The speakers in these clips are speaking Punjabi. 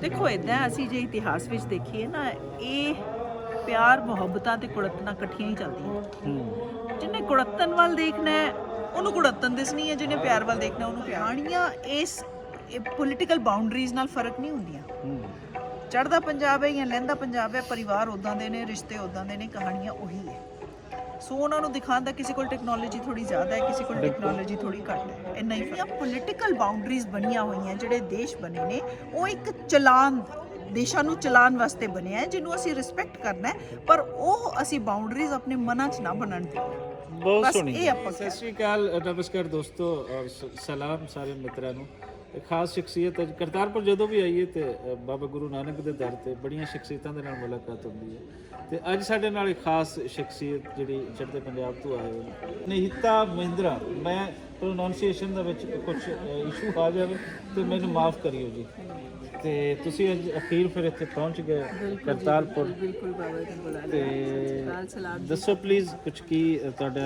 ਦੇਖੋ ਇੱਦਾਂ ਅਸੀਂ ਜੇ ਇਤਿਹਾਸ ਵਿੱਚ ਦੇਖੀਏ ਨਾ, ਇਹ ਪਿਆਰ ਮੁਹੱਬਤਾਂ ਤੇ ਕੁੜੱਤਨਾਂ ਇਕੱਠੀਆਂ ਹੀ ਚੱਲਦੀਆਂ। ਜਿਹਨੇ ਕੁੜੱਤਨ ਵੱਲ ਦੇਖਣਾ ਹੈ ਉਹਨੂੰ ਕੁੜੱਤਨ ਦਿਸਣੀ ਹੈ, ਜਿਹਨੇ ਪਿਆਰ ਵੱਲ ਦੇਖਣਾ ਉਹਨੂੰ ਪਿਆਰੀਆਂ। ਇਸ ਪੋਲੀਟੀਕਲ ਬਾਉਂਡਰੀਜ਼ ਨਾਲ ਫਰਕ ਨਹੀਂ ਹੁੰਦੀਆਂ। ਚੜ੍ਹਦਾ ਪੰਜਾਬ ਹੈ ਜਾਂ ਲਹਿੰਦਾ ਪੰਜਾਬ ਹੈ, ਪਰਿਵਾਰ ਉੱਦਾਂ ਦੇ ਨੇ, ਰਿਸ਼ਤੇ ਉੱਦਾਂ ਦੇ ਨੇ, ਕਹਾਣੀਆਂ ਉਹੀ ਹੈ। ਸੋ ਉਹਨਾਂ ਨੂੰ ਦਿਖਾਉਣ ਦਾ ਕਿਸੇ ਕੋਲ ਟੈਕਨੋਲੋਜੀ ਥੋੜੀ ਜ਼ਿਆਦਾ ਹੈ, ਕਿਸੇ ਕੋਲ ਟੈਕਨੋਲੋਜੀ ਥੋੜੀ ਘੱਟ ਹੈ, ਇੰਨਾ ਹੀ ਫਰਕ। ਪੋਲੀਟੀਕਲ ਬਾਉਂਡਰੀਜ਼ ਬਣੀਆਂ ਹੋਈਆਂ, ਜਿਹੜੇ ਦੇਸ਼ ਬਣੇ ਨੇ ਉਹ ਇੱਕ ਚਲਾਨ, ਦੇਸ਼ਾਂ ਨੂੰ ਚਲਾਉਣ ਵਾਸਤੇ ਬਣਿਆ ਹੈ, ਜਿਹਨੂੰ ਅਸੀਂ ਰਿਸਪੈਕਟ ਕਰਨਾ ਹੈ, ਪਰ ਉਹ ਅਸੀਂ ਬਾਉਂਡਰੀਜ਼ ਆਪਣੇ ਮਨਾਂ 'ਚ ਨਾ ਬਣਨ ਦੇਣਾ। ਬਹੁਤ ਸੋਹਣੀ। ਸਤਿ ਸ਼੍ਰੀ ਅਕਾਲ, ਨਮਸਕਾਰ ਦੋਸਤੋ, ਸਲਾਮ ਸਾਰੇ ਮਿੱਤਰਾਂ ਨੂੰ। ਖਾਸ ਸ਼ਖਸੀਅਤ ਅੱਜ ਕਰਤਾਰਪੁਰ ਜਦੋਂ ਵੀ ਆਈਏ ਤੇ ਬਾਬਾ ਗੁਰੂ ਨਾਨਕ ਦੇ ਦਰ ਤੇ ਬੜੀਆਂ ਸ਼ਖਸੀਅਤਾਂ ਦੇ ਨਾਲ ਮੁਲਾਕਾਤ ਹੁੰਦੀ ਹੈ। ਤੇ ਅੱਜ ਸਾਡੇ ਨਾਲ ਇੱਕ ਖਾਸ ਸ਼ਖਸੀਅਤ ਜਿਹੜੀ ਚੜ੍ਹਦੇ ਪੰਜਾਬ ਤੋਂ ਆਏ ਹੋਏ ਨਿਹਿਤਾ ਮਹਿੰਦਰਾ। ਮੈਂ ਪ੍ਰੋਨਾਂਸੀਏਸ਼ਨ ਦੇ ਵਿੱਚ ਕੁਝ ਇਸ਼ੂ ਆ ਜਾਵੇ ਤੇ ਮੈਨੂੰ ਮਾਫ ਕਰਿਓ ਜੀ। ਤੇ ਤੁਸੀਂ ਅੱਜ ਅਖੀਰ ਫਿਰ ਇੱਥੇ ਪਹੁੰਚ ਗਏ ਕਰਤਾਰਪੁਰ। ਬਿਲਕੁਲ ਬਾਬਾ ਜੀ ਬੁਲਾ ਤੇ ਸਲਾਮ। ਦੱਸੋ ਪਲੀਜ਼ ਕੁਝ ਕੀ ਤੁਹਾਡਾ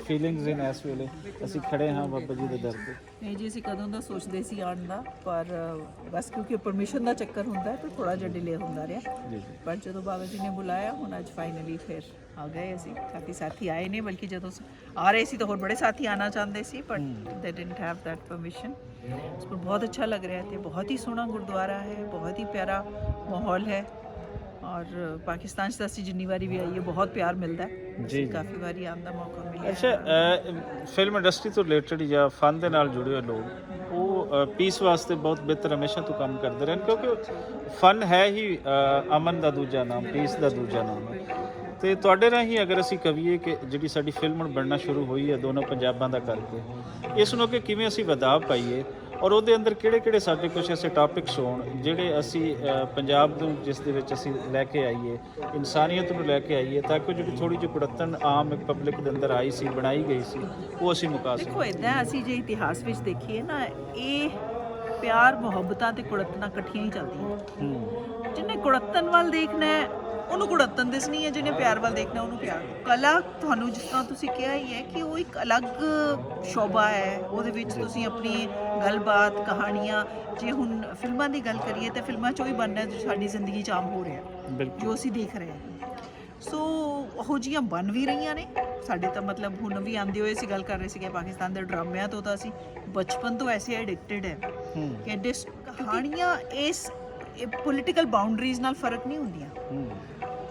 ਫੀਲਿੰਗਸ ਇਨ ਇਸ ਵੇਲੇ ਅਸੀਂ ਖੜੇ ਹਾਂ ਬਾਬਾ ਜੀ ਦੇ ਦਰ ਤੇ। ਨਹੀਂ ਜੀ, ਅਸੀਂ ਕਦੋਂ ਦਾ ਸੋਚਦੇ ਸੀ ਆਉਣ ਦਾ, ਪਰ ਬਸ ਕਿਉਂਕਿ ਪਰਮਿਸ਼ਨ ਦਾ ਚੱਕਰ ਹੁੰਦਾ ਤਾਂ ਥੋੜਾ ਜਿਹਾ ਡਿਲੇ ਹੁੰਦਾ ਰਿਹਾ। ਪਰ ਜਦੋਂ ਬਾਬਾ ਜੀ ਨੇ ਬੁਲਾਇਆ, ਹੁਣ ਅੱਜ ਫਾਈਨਲੀ ਫਿਰ ਆ ਗਏ ਅਸੀਂ। ਕਾਫੀ ਸਾਥੀ ਆਏ ਨੇ, ਬਲਕਿ ਜਦੋਂ ਆ ਰਹੇ ਸੀ ਤਾਂ ਹੋਰ ਬੜੇ ਸਾਥੀ ਆਉਣਾ ਚਾਹੁੰਦੇ ਸੀ, but they didn't have that permission. ਇਸ पर बहुत अच्छा लग रहा है। बहुत ही सोहना गुरुद्वारा है, बहुत ही प्यारा माहौल है, और पाकिस्तान से ਅਸੀਂ ਜਿੰਨੀ ਵਾਰੀ ਵੀ ਆਈਏ ਬਹੁਤ ਪਿਆਰ ਮਿਲਦਾ ਹੈ ਜੀ। ਕਾਫੀ ਵਾਰੀ ਆਉਣ ਦਾ ਮੌਕਾ ਮਿਲਿਆ। ਅੱਛਾ, ਫਿਲਮ ਇੰਡਸਟਰੀ ਤੋਂ ਰਿਲੇਟਡ ਜਾਂ ਫਨ ਦੇ ਨਾਲ ਜੁੜੇ ਹੋਏ ਲੋਕ ਉਹ ਪੀਸ ਵਾਸਤੇ ਬਹੁਤ ਬਿਹਤਰ ਹਮੇਸ਼ਾ ਤੋਂ ਕੰਮ ਕਰਦੇ ਰਹਿਣ, ਕਿਉਂਕਿ ਫਨ ਹੈ ਹੀ ਅਮਨ ਦਾ ਦੂਜਾ ਨਾਮ, ਪੀਸ ਦਾ ਦੂਜਾ ਨਾਮ ਹੈ। ਤੇ ਤੁਹਾਡੇ ਰਾਹੀਂ ਅਗਰ ਅਸੀਂ ਕਹੀਏ ਕਿ ਜਿਹੜੀ ਸਾਡੀ ਫਿਲਮ ਬਣਨਾ ਸ਼ੁਰੂ ਹੋਈ ਹੈ ਦੋਨੋਂ ਪੰਜਾਬਾਂ ਦਾ ਕਰਕੇ, ਇਸ ਨੂੰ ਕਿ ਕਿਵੇਂ ਅਸੀਂ ਵਧਾ ਪਾਈਏ, ਔਰ ਉਹਦੇ ਅੰਦਰ ਕਿਹੜੇ ਕਿਹੜੇ ਸਾਡੇ ਕੁਝ ਐਸੇ ਟਾਪਿਕਸ ਹੋਣ ਜਿਹੜੇ ਅਸੀਂ ਪੰਜਾਬ ਨੂੰ ਜਿਸ ਦੇ ਵਿੱਚ ਅਸੀਂ ਲੈ ਕੇ ਆਈਏ, ਇਨਸਾਨੀਅਤ ਨੂੰ ਲੈ ਕੇ ਆਈਏ, ਤਾਂ ਕਿ ਜਿਹੜੀ ਥੋੜੀ ਜਿਹੀ ਕੁੜੱਤਣ ਆਮ ਇੱਕ ਪਬਲਿਕ ਦੇ ਅੰਦਰ ਆਈ ਸੀ, ਬਣਾਈ ਗਈ ਸੀ, ਉਹ ਅਸੀਂ ਮੁਕਾ ਸਕੀਏ। ਦੇਖੋ ਇੱਦਾਂ ਅਸੀਂ ਜੇ ਇਤਿਹਾਸ ਵਿੱਚ ਦੇਖੀਏ ਨਾ, ਇਹ ਪਿਆਰ ਮੁਹੱਬਤਾਂ ਤੇ ਕੁੜੱਤਨਾਂ ਇਕੱਠੀਆਂ ਹੀ ਚੱਲਦੀਆਂ। ਜਿਹਨੇ ਕੁੜੱਤਨ ਵੱਲ ਦੇਖਣਾ ਹੈ ਉਹਨੂੰ ਕੁੜੱਤਨ ਦਿਸਣੀ ਹੈ, ਜਿਹਨੇ ਪਿਆਰ ਵੱਲ ਦੇਖਣਾ ਉਹਨੂੰ ਪਿਆਰ। ਕਲਾ ਤੁਹਾਨੂੰ ਜਿਸ ਤਰ੍ਹਾਂ ਤੁਸੀਂ ਕਿਹਾ ਹੀ ਹੈ ਕਿ ਉਹ ਇੱਕ ਅਲੱਗ ਸ਼ੋਭਾ ਹੈ, ਉਹਦੇ ਵਿੱਚ ਤੁਸੀਂ ਆਪਣੀ ਗੱਲਬਾਤ, ਕਹਾਣੀਆਂ, ਜੇ ਹੁਣ ਫਿਲਮਾਂ ਦੀ ਗੱਲ ਕਰੀਏ ਤਾਂ ਫਿਲਮਾਂ 'ਚ ਉਹੀ ਬਣਨਾ ਜੋ ਸਾਡੀ ਜ਼ਿੰਦਗੀ 'ਚ ਆਮ ਹੋ ਰਿਹਾ, ਜੋ ਅਸੀਂ ਦੇਖ ਰਹੇ ਹਾਂ। ਸੋ ਉਹੋ ਜਿਹੀਆਂ ਬਣ ਵੀ ਰਹੀਆਂ ਨੇ ਸਾਡੇ ਤਾਂ, ਮਤਲਬ ਹੁਣ ਵੀ ਆਉਂਦੇ ਹੋਏ ਅਸੀਂ ਗੱਲ ਕਰ ਰਹੇ ਸੀਗੇ ਪਾਕਿਸਤਾਨ ਦੇ ਡਰਾਮਿਆਂ ਤੋਂ, ਤਾਂ ਅਸੀਂ ਬਚਪਨ ਤੋਂ ਐਸੇ ਐਡਿਕਟਡ ਹੈ ਕਿ ਐਡੇ ਕਹਾਣੀਆਂ। ਇਸ ਪੋਲੀਟੀਕਲ ਬਾਉਂਡਰੀਜ਼ ਨਾਲ ਫਰਕ ਨਹੀਂ ਹੁੰਦੀਆਂ।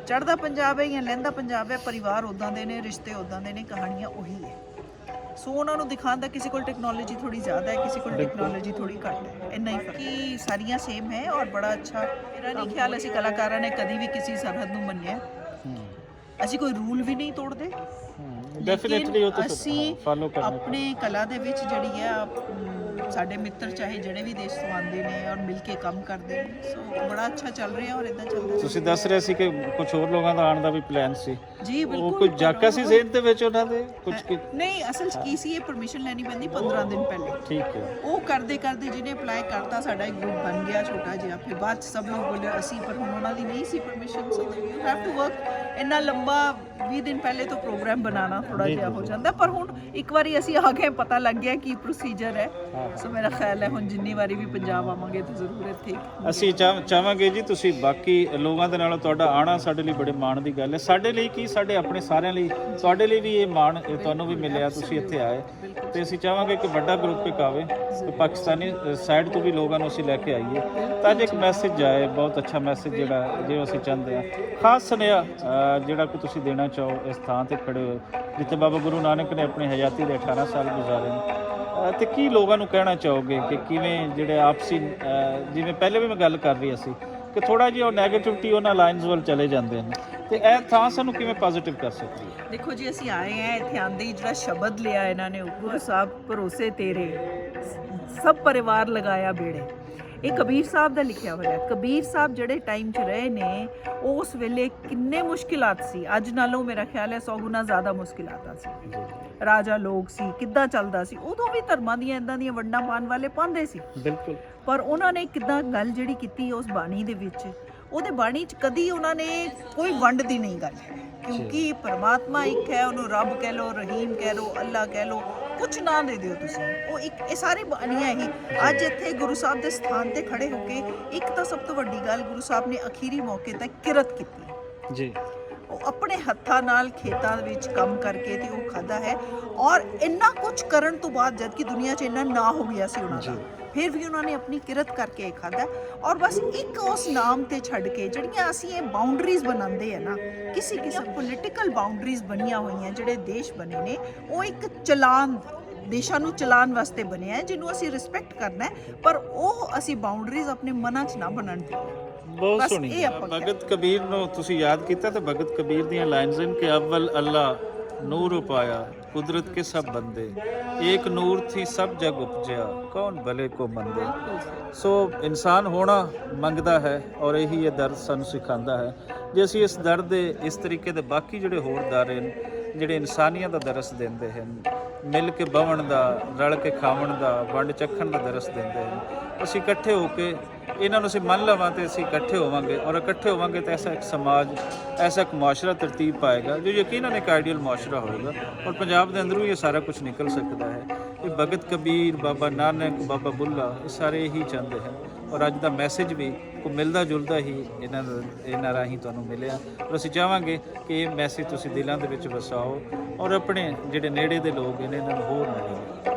ਚੜ੍ਹਦਾ ਪੰਜਾਬ ਹੈ ਜਾਂ ਲਹਿੰਦਾ ਪੰਜਾਬ ਹੈ, ਪਰਿਵਾਰ ਉੱਦਾਂ ਦੇ ਨੇ, ਰਿਸ਼ਤੇ ਉੱਦਾਂ ਦੇ ਨੇ, ਕਹਾਣੀਆਂ ਉਹੀ ਹੈ। ਸੋ ਉਹਨਾਂ ਨੂੰ ਦਿਖਾਉਣ ਦਾ ਕਿਸੇ ਕੋਲ ਟੈਕਨੋਲੋਜੀ ਥੋੜੀ ਜ਼ਿਆਦਾ ਹੈ, ਕਿਸੇ ਕੋਲ ਟੈਕਨੋਲੋਜੀ ਥੋੜੀ ਘੱਟ ਹੈ, ਇੰਨਾ ਹੀ ਫਰਕ। ਕਿ ਸਾਰੀਆਂ ਸੇਮ ਹੈ ਔਰ ਬੜਾ ਅੱਛਾ। ਮੇਰਾ ਨਹੀਂ ਖਿਆਲ ਅਸੀਂ ਕਲਾਕਾਰਾਂ ਨੇ ਕਦੀ ਵੀ ਕਿਸੇ ਸਰਹੱਦ ਨੂੰ ਮੰਨਿਆ। ਅਸੀਂ ਕੋਈ ਰੂਲ ਵੀ ਨਹੀਂ ਤੋੜਦੇ, ਡੈਫੀਨਿਟਲੀ ਉਹ ਤਾਂ ਅਸੀਂ ਫਾਲੋ ਕਰਨਾ ਆਪਣੇ ਕਲਾ ਦੇ ਵਿੱਚ ਜਿਹੜੀ ਹੈ ਸਾਡੇ ਮਿੱਤਰ ਚਾਹੇ ਜਿਹੜੇ ਵੀ ਦੇਸ਼ ਤੋਂ ਆਉਂਦੇ ਨੇ ਔਰ ਮਿਲ ਕੇ ਕੰਮ ਕਰਦੇ ਨੇ। ਸੋ ਬੜਾ ਅੱਛਾ ਚੱਲ ਰਿਹਾ ਔਰ ਇਦਾਂ ਚੱਲਦਾ। ਤੁਸੀਂ ਦੱਸ ਰਹੇ ਸੀ ਕਿ ਕੁਝ ਹੋਰ ਲੋਕਾਂ ਦਾ ਆਉਣ ਦਾ ਵੀ ਪਲਾਨ ਸੀ ਜੀ, ਬਿਲਕੁਲ। ਉਹ ਕੋਈ ਜਾਕਾ ਸੀ ਜ਼ੇਨ ਦੇ ਵਿੱਚ ਉਹਨਾਂ ਦੇ ਕੁਝ ਨਹੀਂ, ਅਸਲ 'ਚ ਕੀ ਸੀ, ਇਹ ਪਰਮਿਸ਼ਨ ਲੈਣੀ ਪੈਂਦੀ 15 ਦਿਨ ਪਹਿਲੇ। ਠੀਕ ਹੈ। ਉਹ ਕਰਦੇ ਕਰਦੇ ਜਿਹਨੇ ਅਪਲਾਈ ਕਰਤਾ, ਸਾਡਾ ਇੱਕ ਗਰੁੱਪ ਬਣ ਗਿਆ ਛੋਟਾ ਜਿਹਾ। ਫਿਰ ਬਾਅਦ 'ਚ ਸਭ ਲੋਕ ਬੋਲੇ ਅਸੀਂ, ਪਰ ਹੁਣ ਉਹਨਾਂ ਦੀ ਨਹੀਂ ਸੀ permission. So you have to work. ਇੰਨਾ ਲੰਬਾ 20 ਦਿਨ ਪਹਿਲੇ ਤੋਂ ਪ੍ਰੋਗਰਾਮ ਬਣਾਉਣਾ ਥੋੜਾ ਜਿਹਾ ਹੋ ਜਾਂਦਾ, ਪਰ ਹੁਣ ਇੱਕ ਵਾਰੀ ਅਸੀਂ ਆ ਗਏ, ਪਤਾ ਲੱਗ ਗਿਆ ਕੀ ਪ੍ਰੋਸੀਜਰ ਹੈ। ਸੋ ਮੇਰਾ ਖਿਆਲ ਹੈ ਹੁਣ ਜਿੰਨੀ ਵਾਰੀ ਵੀ ਪੰਜਾਬ ਆਵਾਂਗੇ ਤਾਂ ਜ਼ਰੂਰ ਇੱਥੇ ਅਸੀਂ ਚਾਹਾਂਗੇ ਜੀ ਤੁਸੀਂ ਬਾਕੀ ਲੋਕਾਂ ਦੇ ਨਾਲੋਂ ਤੁਹਾਡਾ ਆਉਣਾ ਸਾਡੇ ਲਈ ਬੜੇ ਮਾਣ ਦੀ ਗੱਲ ਹੈ। ਸਾਡੇ ਲਈ ਕੀ, ਸਾਡੇ ਆਪਣੇ ਸਾਰਿਆਂ ਲਈ, ਤੁਹਾਡੇ ਲਈ ਵੀ ਇਹ ਮਾਣ ਤੁਹਾਨੂੰ ਵੀ ਮਿਲਿਆ, ਤੁਸੀਂ ਇੱਥੇ ਆਏ। ਤੇ ਅਸੀਂ ਚਾਹਾਂਗੇ ਕਿ ਵੱਡਾ ਗਰੁੱਪ ਇੱਕ ਆਵੇ, ਤੇ ਪਾਕਿਸਤਾਨੀ ਸਾਈਡ ਤੋਂ ਵੀ ਲੋਕਾਂ ਨੂੰ ਅਸੀਂ ਲੈ ਕੇ ਆਈਏ, ਤਾਂ ਜੇ ਇੱਕ ਮੈਸੇਜ ਜਾਏ, ਬਹੁਤ ਅੱਛਾ ਮੈਸੇਜ ਜਿਹੜਾ ਜੇ ਅਸੀਂ ਚਾਹੁੰਦੇ ਹਾਂ। ਖਾਸ ਸੁਨੇਹਾ ਜਿਹੜਾ ਕਿ ਤੁਸੀਂ ਦੇਣਾ ਚਾਹੋ ਇਸ ਥਾਂ ਤੇ ਖੜੇ ਹੋਏ ਜਿੱਥੇ ਬਾਬਾ ਗੁਰੂ ਨਾਨਕ ਨੇ ਆਪਣੀ ਹਯਾਤੀ ਦੇ 18 ਸਾਲ ਗੁਜ਼ਾਰੇ ਨੇ, ਤੇ ਕੀ ਲੋਕਾਂ ਨੂੰ ਕਹਿਣਾ ਚਾਹੋਗੇ ਕਿ ਕਿਵੇਂ ਜਿਹੜੇ ਆਪਸੀ, ਜਿਵੇਂ ਪਹਿਲੇ ਵੀ ਮੈਂ ਗੱਲ ਕਰ ਰਹੀ ਸੀ ਕਿ ਥੋੜਾ ਜਿਹਾ ਉਹ ਨੈਗੇਟਿਵਿਟੀ ਉਹਨਾਂ ਲਾਈਨਸ ਵੱਲ ਚਲੇ ਜਾਂਦੇ ਨੇ, ਤੇ ਇਹ ਥਾਂ ਸਾਨੂੰ ਕਿਵੇਂ ਪੋਜ਼ਿਟਿਵ ਕਰ ਸਕਦੀ ਹੈ? ਦੇਖੋ ਜੀ, ਅਸੀਂ ਆਏ ਹਾਂ ਇੱਥੇ ਆਂਦੇ ਹੀ ਜਿਹੜਾ ਸ਼ਬਦ ਲਿਆ ਇਹਨਾਂ ਨੇ, ਗੁਰੂ ਸਾਹਿਬ ਭਰੋਸੇ ਤੇਰੇ ਸਭ ਪਰਿਵਾਰ ਲਗਾਇਆ ਬੇੜੇ, ਇਹ ਕਬੀਰ ਸਾਹਿਬ ਦਾ ਲਿਖਿਆ ਹੋਇਆ। ਕਬੀਰ ਸਾਹਿਬ ਜਿਹੜੇ ਟਾਈਮ 'ਚ ਰਹੇ ਨੇ, ਉਸ ਵੇਲੇ ਕਿੰਨੇ ਮੁਸ਼ਕਿਲਾਤ ਸੀ, ਅੱਜ ਨਾਲੋਂ ਮੇਰਾ ਖਿਆਲ ਹੈ 100 ਗੁਣਾ ਜ਼ਿਆਦਾ ਮੁਸ਼ਕਿਲਾਤਾਂ ਸੀ। ਰਾਜਾ ਲੋਕ ਸੀ, ਕਿੱਦਾਂ ਚੱਲਦਾ ਸੀ, ਉਦੋਂ ਵੀ ਧਰਮਾਂ ਦੀਆਂ ਇੱਦਾਂ ਦੀਆਂ ਵੰਡਾਂ ਪਾਉਣ ਵਾਲੇ ਪਾਉਂਦੇ ਸੀ। ਬਿਲਕੁਲ। ਪਰ ਉਹਨਾਂ ਨੇ ਕਿੱਦਾਂ ਗੱਲ ਜਿਹੜੀ ਕੀਤੀ ਉਸ ਬਾਣੀ ਦੇ ਵਿੱਚ, ਉਹਦੇ ਬਾਣੀ 'ਚ ਕਦੀ ਉਹਨਾਂ ਨੇ ਕੋਈ ਵੰਡ ਦੀ ਨਹੀਂ ਗੱਲ ਹੈ, ਕਿਉਂਕਿ ਪਰਮਾਤਮਾ ਇੱਕ ਹੈ। ਉਹਨੂੰ ਰੱਬ ਕਹਿ ਲਓ, ਰਹੀਮ ਕਹਿ ਲਓ, ਅੱਲਾ ਕਹਿ ਲਓ, ਕੁਝ ਨਾ ਦੇ ਦਿਓ ਤੁਸੀਂ, ਉਹ ਇੱਕ ਇਹ ਸਾਰੇ ਬਾਣੀਆਂ ਹੀ ਅੱਜ ਇੱਥੇ ਗੁਰੂ ਸਾਹਿਬ ਦੇ ਸਥਾਨ ਤੇ ਖੜੇ ਹੋ ਕੇ, ਇੱਕ ਤਾਂ ਸਭ ਤੋਂ ਵੱਡੀ ਗੱਲ ਗੁਰੂ ਸਾਹਿਬ ਨੇ ਅਖੀਰੀ ਮੌਕੇ ਤੇ ਕਿਰਤ ਕੀਤੀ ਜੀ। ਉਹ ਆਪਣੇ ਹੱਥਾਂ ਨਾਲ ਖੇਤਾਂ ਵਿੱਚ ਕੰਮ ਕਰਕੇ ਤੇ ਉਹ ਖਾਦਾ ਹੈ, ਔਰ ਇੰਨਾ ਕੁਝ ਕਰਨ ਤੋਂ ਬਾਅਦ ਜਦ ਕਿ ਦੁਨੀਆ 'ਚ ਇੰਨਾ ਨਾ ਹੋ ਗਿਆ ਸੀ ਉਹਨਾਂ ਦਾ, ਫਿਰ ਵੀ ਉਹਨਾਂ ਨੇ ਆਪਣੀ ਕਿਰਤ ਕਰਕੇ ਇਹ ਖਾਦਾ। ਔਰ ਬਸ ਇੱਕ ਉਸ ਨਾਮ ਤੇ ਛੱਡ ਕੇ ਜਿਹੜੀਆਂ ਅਸੀਂ ਇਹ ਬਾਉਂਡਰੀਜ਼ ਬਣਾਉਂਦੇ ਆ ਨਾ, ਕਿਸੇ ਪੋਲੀਟੀਕਲ ਬਾਉਂਡਰੀਜ਼ ਬਣੀਆਂ ਹੋਈਆਂ, ਜਿਹੜੇ ਦੇਸ਼ ਬਣੇ ਨੇ ਉਹ ਇੱਕ ਚਲਾਨ, ਦੇਸ਼ਾਂ ਨੂੰ ਚਲਾਉਣ ਵਾਸਤੇ ਬਣਿਆ ਹੈ, ਜਿਹਨੂੰ ਅਸੀਂ ਰਿਸਪੈਕਟ ਕਰਨਾ ਹੈ, ਪਰ ਉਹ ਅਸੀਂ ਬਾਉਂਡਰੀਜ਼ ਆਪਣੇ ਮਨਾਂ 'ਚ ਨਾ ਬਣਨ ਦਿਓ। ਬਹੁਤ ਸੋਹਣੀ। ਭਗਤ ਕਬੀਰ ਨੂੰ ਤੁਸੀਂ ਯਾਦ ਕੀਤਾ ਤਾਂ ਭਗਤ ਕਬੀਰ ਦੀਆਂ ਲਾਈਨਸ ਹਨ ਕਿ ਅਵਲ ਅੱਲਾ ਨੂਰ ਉਪਾਇਆ ਕੁਦਰਤ ਕੇ ਸਭ ਬੰਦੇ, ਏਕ ਨੂਰ ਥੀ ਸਭ ਜਗ ਉਪਜਿਆ ਕੌਣ ਭਲੇ ਕੋ ਮੰਦੇ। ਸੋ ਇਨਸਾਨ ਹੋਣਾ ਮੰਗਦਾ ਹੈ ਔਰ ਇਹੀ ਇਹ ਦਰਦ ਸਾਨੂੰ ਸਿਖਾਉਂਦਾ ਹੈ। ਜੇ ਅਸੀਂ ਇਸ ਦਰਦ ਦੇ ਇਸ ਤਰੀਕੇ ਦੇ ਬਾਕੀ ਜਿਹੜੇ ਹੋਰ ਦਰ ਹਨ, ਜਿਹੜੇ ਇਨਸਾਨੀਅਤ ਦਾ ਦਰਸ ਦਿੰਦੇ ਹਨ, ਮਿਲ ਕੇ ਬਵਣ ਦਾ, ਰਲ ਕੇ ਖਾਵਣ ਦਾ, ਵੰਡ ਚੱਖਣ ਦਾ ਦਰਸ ਦਿੰਦੇ ਹਨ, ਅਸੀਂ ਇਕੱਠੇ ਹੋ ਕੇ ਇਹਨਾਂ ਨੂੰ ਅਸੀਂ ਮੰਨ ਲਵਾਂ ਤੇ ਅਸੀਂ ਇਕੱਠੇ ਹੋਵਾਂਗੇ, ਔਰ ਇਕੱਠੇ ਹੋਵਾਂਗੇ ਤਾਂ ਐਸਾ ਇੱਕ ਸਮਾਜ, ਐਸਾ ਇੱਕ ਮੁਆਸ਼ਰਾ ਤਰਤੀਬ ਪਾਏਗਾ ਜੋ ਯਕੀਨਨ ਇੱਕ ਆਈਡੀਅਲ ਮੁਆਸ਼ਰਾ ਹੋਏਗਾ। ਔਰ ਪੰਜਾਬ ਦੇ ਅੰਦਰੋਂ ਇਹ ਸਾਰਾ ਕੁਝ ਨਿਕਲ ਸਕਦਾ ਹੈ। ਇਹ ਭਗਤ ਕਬੀਰ, ਬਾਬਾ ਨਾਨਕ, ਬਾਬਾ ਬੁੱਲਾ, ਇਹ ਸਾਰੇ ਇਹੀ ਚਾਹੁੰਦੇ ਹਨ। ਔਰ ਅੱਜ ਦਾ ਮੈਸੇਜ ਵੀ ਕੋ ਮਿਲਦਾ ਜੁਲਦਾ ਹੀ ਇਹਨਾਂ ਰਾਹੀਂ ਤੁਹਾਨੂੰ ਮਿਲਿਆ। ਔਰ ਅਸੀਂ ਚਾਹਾਂਗੇ ਕਿ ਇਹ ਮੈਸੇਜ ਤੁਸੀਂ ਦਿਲਾਂ ਦੇ ਵਿੱਚ ਵਸਾਓ ਔਰ ਆਪਣੇ ਜਿਹੜੇ ਨੇੜੇ ਦੇ ਲੋਕ ਇਹਨਾਂ ਨੂੰ ਹੋਰ ਮਿਲੇ।